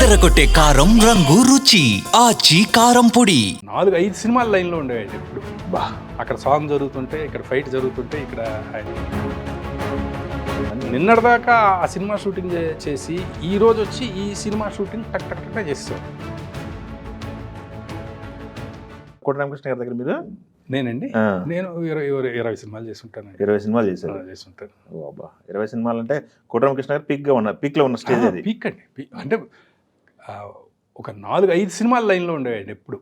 అదరగొట్టే కారం రంగు రుచి ఆచి కారం పొడి. 4-5 సినిమాలు లైన్లో ఉండేవాడు ఇప్పుడు. అక్కడ సాంగ్ జరుగుతుంటే, ఇక్కడ ఫైట్ జరుగుతుంటే, ఇక్కడ ఆయన నిన్నటిదాకా ఆ సినిమా షూటింగ్ చేసి ఈ రోజు వచ్చి ఈ సినిమా షూటింగ్ టక్ టక్ టక్ చేస్తాం. కోట రామకృష్ణ గారి దగ్గర మీరు? నేనండి, నేను 20 సినిమాలు చేస్తుంటాను. 20 సినిమాలు చేశారు? చేస్తుంటాను. 20 సినిమాలు అంటే కోట రామకృష్ణ గారు పీక్ లో ఉన్న స్టేజ్ అది. పీక్ అండి. అంటే ఒక 4-5 సినిమాలు లైన్లో ఉండేవాడు ఎప్పుడు.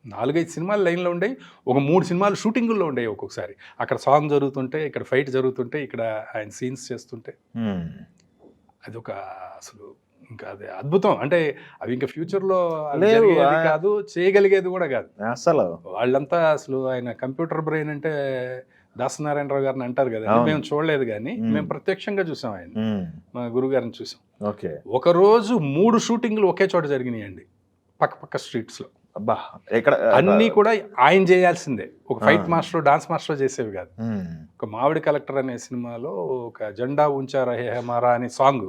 4-5 సినిమాలు లైన్లో ఉండేవి. ఒక 3 సినిమాలు షూటింగుల్లో ఉండేవి ఒక్కొక్కసారి. అక్కడ సాంగ్ జరుగుతుంటే, ఇక్కడ ఫైట్ జరుగుతుంటే, ఇక్కడ ఆయన సీన్స్ చేస్తుంటే అది ఒక అసలు ఇంకా అది అద్భుతం. అంటే అవి ఇంకా ఫ్యూచర్లో కాదు, చేయగలిగేది కూడా కాదు అసలు. వాళ్ళంతా అసలు ఆయన కంప్యూటర్ బ్రెయిన్ అంటే దాసనారాయణరావు గారిని అంటారు కదా. మేము చూడలేదు కానీ మేము ప్రత్యక్షంగా చూసాం ఆయన, మా గురువు గారిని చూసాం. ఓకే. ఒక రోజు 3 షూటింగ్లు ఒకే చోట జరిగినాయండి, పక్క స్ట్రీట్స్ లో. అబ్బా, ఎక్కడ అన్నీ కూడా ఆయన చేయాల్సిందే. ఒక ఫైట్ మాస్టర్, డాన్స్ మాస్టర్ చేసేవి కాదు. ఒక మామిడి కలెక్టర్ అనే సినిమాలో ఒక జెండా ఉంచా రహే హమారా అనే సాంగ్.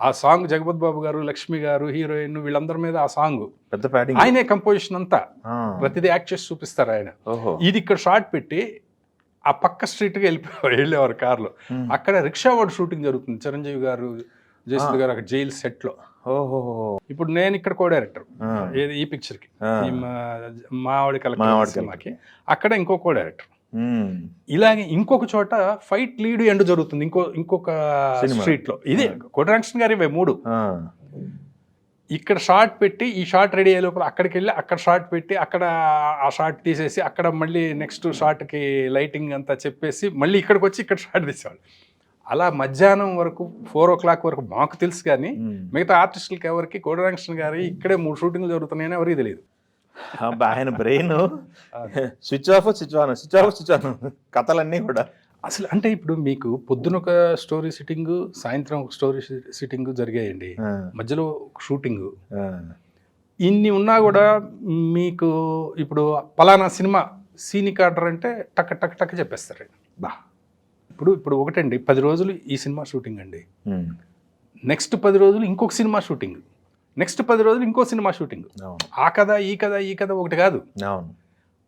ఆ సాంగ్ జగపత్ బాబు గారు, లక్ష్మి గారు, హీరోయిన్ వీళ్ళందరి మీద ఆ సాంగ్ పెద్ద ఆయనే కంపోజిషన్ అంతా, ప్రతిదీ యాక్ట్ చేసి చూపిస్తారు ఆయన. ఇది ఇక్కడ షార్ట్ పెట్టి ఆ పక్క స్ట్రీట్కి వెళ్ళేవారు కార్లో. అక్కడ రిక్షా వాడు షూటింగ్ జరుగుతుంది. చిరంజీవి గారు, జయసుధ గారు అక్కడ జైల్ సెట్ లో. ఇప్పుడు నేను ఇక్కడ కో డైరెక్టర్ ఈ పిక్చర్ కి, మామిడి కలెక్టర్ సినిమాకి. అక్కడ ఇంకో డైరెక్టర్. ఇలాగే ఇంకొక చోట ఫైట్ లీడ్ ఎండ్ జరుగుతుంది ఇంకొక స్ట్రీట్ లో. ఇదే కోటరామకృష్ణ గారి 3. ఇక్కడ షార్ట్ పెట్టి ఈ షార్ట్ రెడీ అయ్యే లోపల అక్కడికి వెళ్ళి అక్కడ షార్ట్ పెట్టి అక్కడ ఆ షార్ట్ తీసేసి అక్కడ మళ్ళీ నెక్స్ట్ షార్ట్కి లైటింగ్ అంతా చెప్పేసి మళ్ళీ ఇక్కడికి వచ్చి ఇక్కడ షార్ట్ తీసేవాళ్ళు. అలా మధ్యాహ్నం వరకు 4 o'clock వరకు మాకు తెలుసు, కానీ మిగతా ఆర్టిస్టులకి ఎవరికి కోటరామకృష్ణ గారి ఇక్కడే 3 షూటింగ్లు జరుగుతున్నాయని ఎవరికి తెలియదు. ఆయన బ్రెయిన్ స్విచ్ ఆఫ్ కథలన్నీ కూడా అసలు. అంటే ఇప్పుడు మీకు పొద్దున ఒక స్టోరీ సిట్టింగ్, సాయంత్రం ఒక స్టోరీ సిట్టింగ్ జరిగాయండి, మధ్యలో షూటింగ్. ఇన్ని ఉన్నా కూడా మీకు ఇప్పుడు పలానా సినిమా సీనిక్ ఆర్డర్ అంటే టక్ టక్ టక్ చెప్పేస్తారు. ఇప్పుడు ఒకటండి, 10 రోజులు ఈ సినిమా షూటింగ్ అండి, నెక్స్ట్ 10 రోజులు ఇంకొక సినిమా షూటింగ్, నెక్స్ట్ 10 రోజులు ఇంకో సినిమా షూటింగ్. ఆ కథ ఈ కథ ఒకటి కాదు.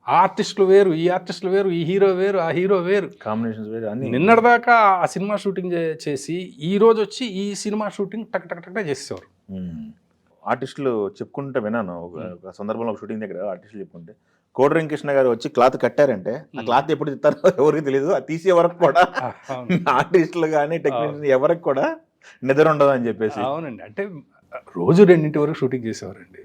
ఆ ఆర్టిస్టులు వేరు, ఈ ఆర్టిస్టులు వేరు, ఈ హీరో వేరు, ఆ హీరో వేరు, కాంబినేషన్స్ వేరు. నిన్నటిదాకా ఆ సినిమా షూటింగ్ చేసి ఈ రోజు వచ్చి ఈ సినిమా షూటింగ్ టక్ టక్ టక్ చేసేవారు. ఆర్టిస్టులు చెప్పుకుంటే విన్నాను ఒక సందర్భంలో, ఒక షూటింగ్ దగ్గర ఆర్టిస్టులు చెప్పుకుంటే కోట రామకృష్ణ గారు వచ్చి క్లాత్ కట్టారంటే ఆ క్లాత్ ఎప్పుడు తిత్తారో ఎవరికి తెలియదు. అది తీసే వరకు కూడా ఆర్టిస్టులు కానీ టెక్నీషియన్ ఎవరికి కూడా నిద్ర ఉండదు అని చెప్పేసి. అవునండి. అంటే రోజు 2 వరకు షూటింగ్ చేసేవారండి.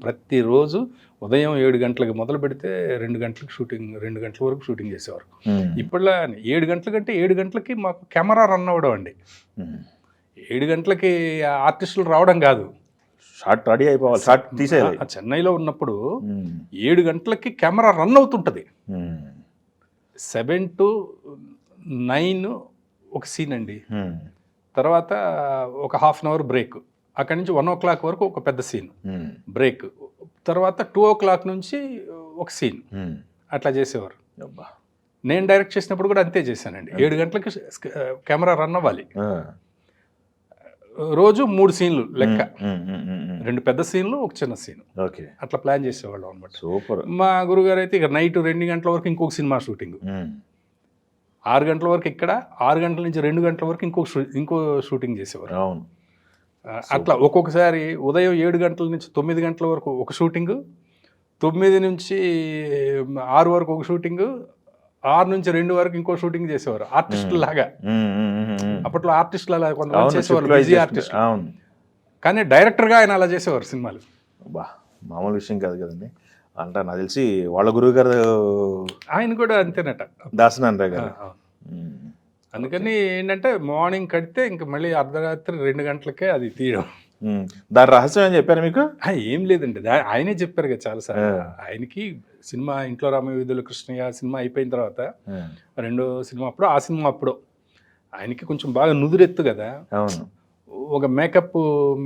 ప్రతిరోజు ఉదయం 7 గంటలకు మొదలు పెడితే 2 గంటలకు షూటింగ్, 2 గంటల వరకు షూటింగ్ చేసేవారు. ఇప్పట్లో 7 గంటల కంటే 7 గంటలకి మాకు కెమెరా రన్ అవ్వడం అండి. 7 గంటలకి ఆర్టిస్టులు రావడం కాదు, షార్ట్ రెడీ అయిపోవాలి, షార్ట్ తీసేయాలి. చెన్నైలో ఉన్నప్పుడు 7 గంటలకి కెమెరా రన్ అవుతుంటుంది. 7 to 9 ఒక సీన్ అండి, తర్వాత ఒక 1/2 hour బ్రేక్, అక్కడి నుంచి 1 o'clock వరకు ఒక పెద్ద సీన్ బ్రేక్, తర్వాత 2 o'clock నుంచి ఒక సీన్, అట్లా చేసేవారు. నేను డైరెక్ట్ చేసినప్పుడు కూడా అంతే చేశానండి. 7 గంటలకి కెమెరా రన్ అవ్వాలి. రోజు 3 సీన్లు లెక్క, 2 పెద్ద సీన్లు, ఒక చిన్న సీన్, అట్లా ప్లాన్ చేసేవాళ్ళం అనమాట. సూపర్. మా గురుగారు అయితే ఇక నైట్ 2 గంటల వరకు ఇంకొక సినిమా షూటింగ్, 6 గంటల వరకు ఇక్కడ, 6 గంటల నుంచి 2 గంటల వరకు ఇంకో షూటింగ్ చేసేవారు. అట్లా ఒక్కొక్కసారి ఉదయం 7 గంటల నుంచి 9 గంటల వరకు ఒక షూటింగ్, 9 నుంచి 6 వరకు ఒక షూటింగ్, 6 నుంచి 2 వరకు ఇంకో షూటింగ్ చేసేవారు. ఆర్టిస్టులు లాగా అప్పట్లో ఆర్టిస్టులు అలా కొంతమంది చేసేవారు, బిజీ ఆర్టిస్ట్. కానీ డైరెక్టర్గా ఆయన అలా చేసేవారు సినిమాలు. మామూలు విషయం కాదు కదండి. అంటే నాకు తెలిసి వాళ్ళ గురువు గారు ఆయన కూడా అంతేనట, దాసనారాయణ గారు. అందుకని ఏంటంటే మార్నింగ్ కడితే ఇంకా మళ్ళీ అర్ధరాత్రి 2 గంటలకే అది తీయడం. దాని రహస్యం ఏం చెప్పారు మీకు? ఏం లేదండి, ఆయనే చెప్పారు కదా చాలాసార్లు. ఆయనకి సినిమా ఇంట్లో రామయ్య వీధులు కృష్ణయ్య సినిమా అయిపోయిన తర్వాత 2వ సినిమా అప్పుడు, ఆ సినిమా అప్పుడు ఆయనకి కొంచెం బాగా నుదురెత్తు కదా. ఒక మేకప్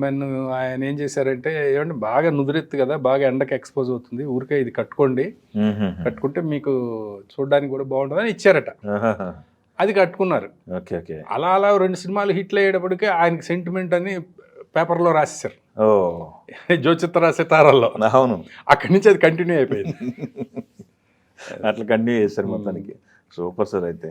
మెన్ ఆయన ఏం చేశారంటే, ఏమంటే బాగా నుదురెత్తు కదా, బాగా ఎండకి ఎక్స్పోజ్ అవుతుంది, ఊరికే ఇది కట్టుకుంటే మీకు చూడడానికి కూడా బాగుంటుంది అని ఇచ్చారట. అది కట్టుకున్నారు. అలా 2 సినిమాలు హిట్లు అయ్యేటప్పటికే ఆయనకి సెంటిమెంట్ అని పేపర్లో రాసేసారు ఓ జ్యోతిత్ర సితారాల్లో. అవును. అక్కడి నుంచి అది కంటిన్యూ అయిపోయింది. అట్లా కంటిన్యూ చేస్తారు మొత్తానికి. సూపర్ సార్ అయితే.